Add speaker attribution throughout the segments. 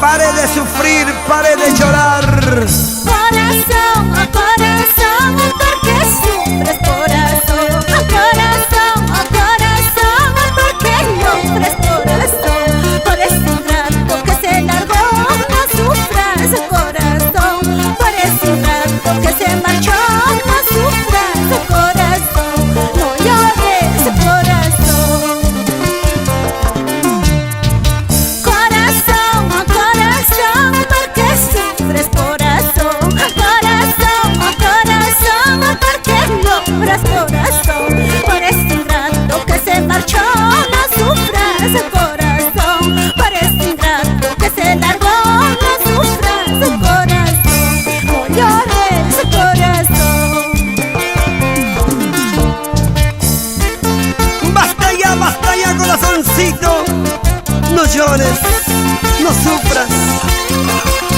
Speaker 1: Pare de sufrir, pare de llorar.
Speaker 2: Corazón, oh corazón, ¿por qué sufres, corazón? Oh corazón, oh corazón, ¿por qué lloras, corazón? Por ese ingrato que se largó, no sufras, corazón. Por ese ingrato que se marchó, no sufras, corazón. No llores, corazón. Corazón, oh corazón, ¿por qué sufres, corazón? Corazón, oh corazón, ¿por qué lloras, corazón? Por ese ingrato que se marchó, no sufras, corazón. Por ese ingrato que se largó, no sufras, corazón. No llores, corazón.
Speaker 1: Basta ya, corazoncito. No llores, no sufras,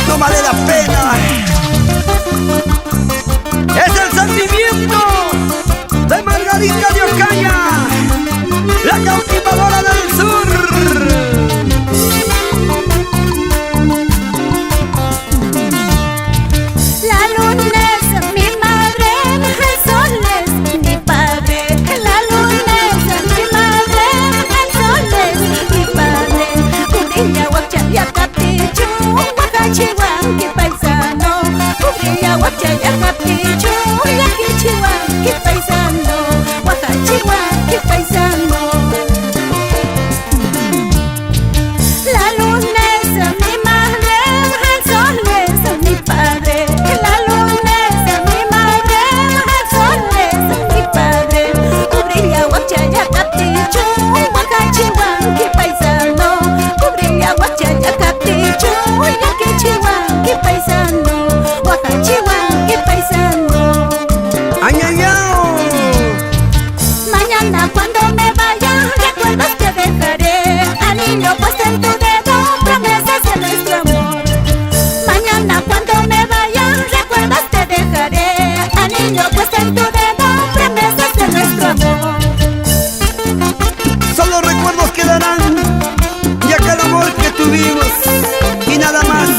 Speaker 1: no vale la pena. Es el sentimiento de Margarita de Ocaña, la cautivadora del sur.
Speaker 2: La luna es mi madre, el sol es mi padre. La luna es mi madre, el sol es mi padre. Cubrilla, huacha, capichu, huacachihuanqui paisano. Cubrilla, huacha, capichu, yaquichihuanqui paisano. Huacachihuanqui paisano. La luna es mi madre, el sol es mi padre. La luna es mi madre, el sol es mi padre. Cubrilla, huachaya, capichu, huacachihuanqui paisano. Cubrilla, huachaya, capichu, yaquichihuanqui paisano. Huacachihuanqui paisano.
Speaker 1: ¡Añayao!
Speaker 2: Mañana cuando me vaya, recuerdos te dejaré. Al niño puesto en tu dedo, promesas de nuestro amor. Mañana cuando me vaya, recuerdos te dejaré. Al niño puesto en tu dedo, promesas de nuestro amor.
Speaker 1: Solo recuerdos quedarán y aquel amor que tuvimos y nada más.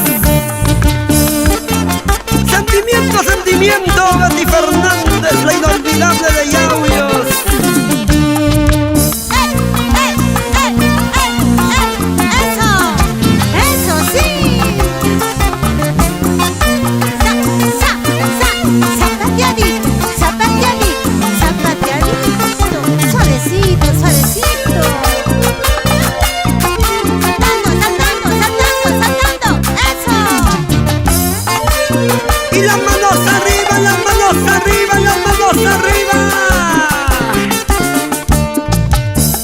Speaker 1: Sentimiento, sentimiento, Betty Fernández, la inolvidable de Yauyos.
Speaker 2: Eso sí. Zapateadito, zapateadito, zapateadito. Suavecito, suavecito. Saltando, saltando, saltando, eso.
Speaker 1: Y las manos arriba, las manos arriba, las manos arriba.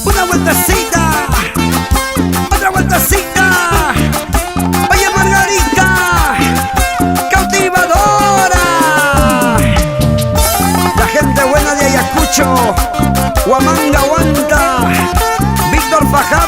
Speaker 1: Una vueltecita, otra vueltecita. Oye Margarita, cautivadora. La gente buena de Ayacucho, Huamanga aguanta. Víctor Fajardo.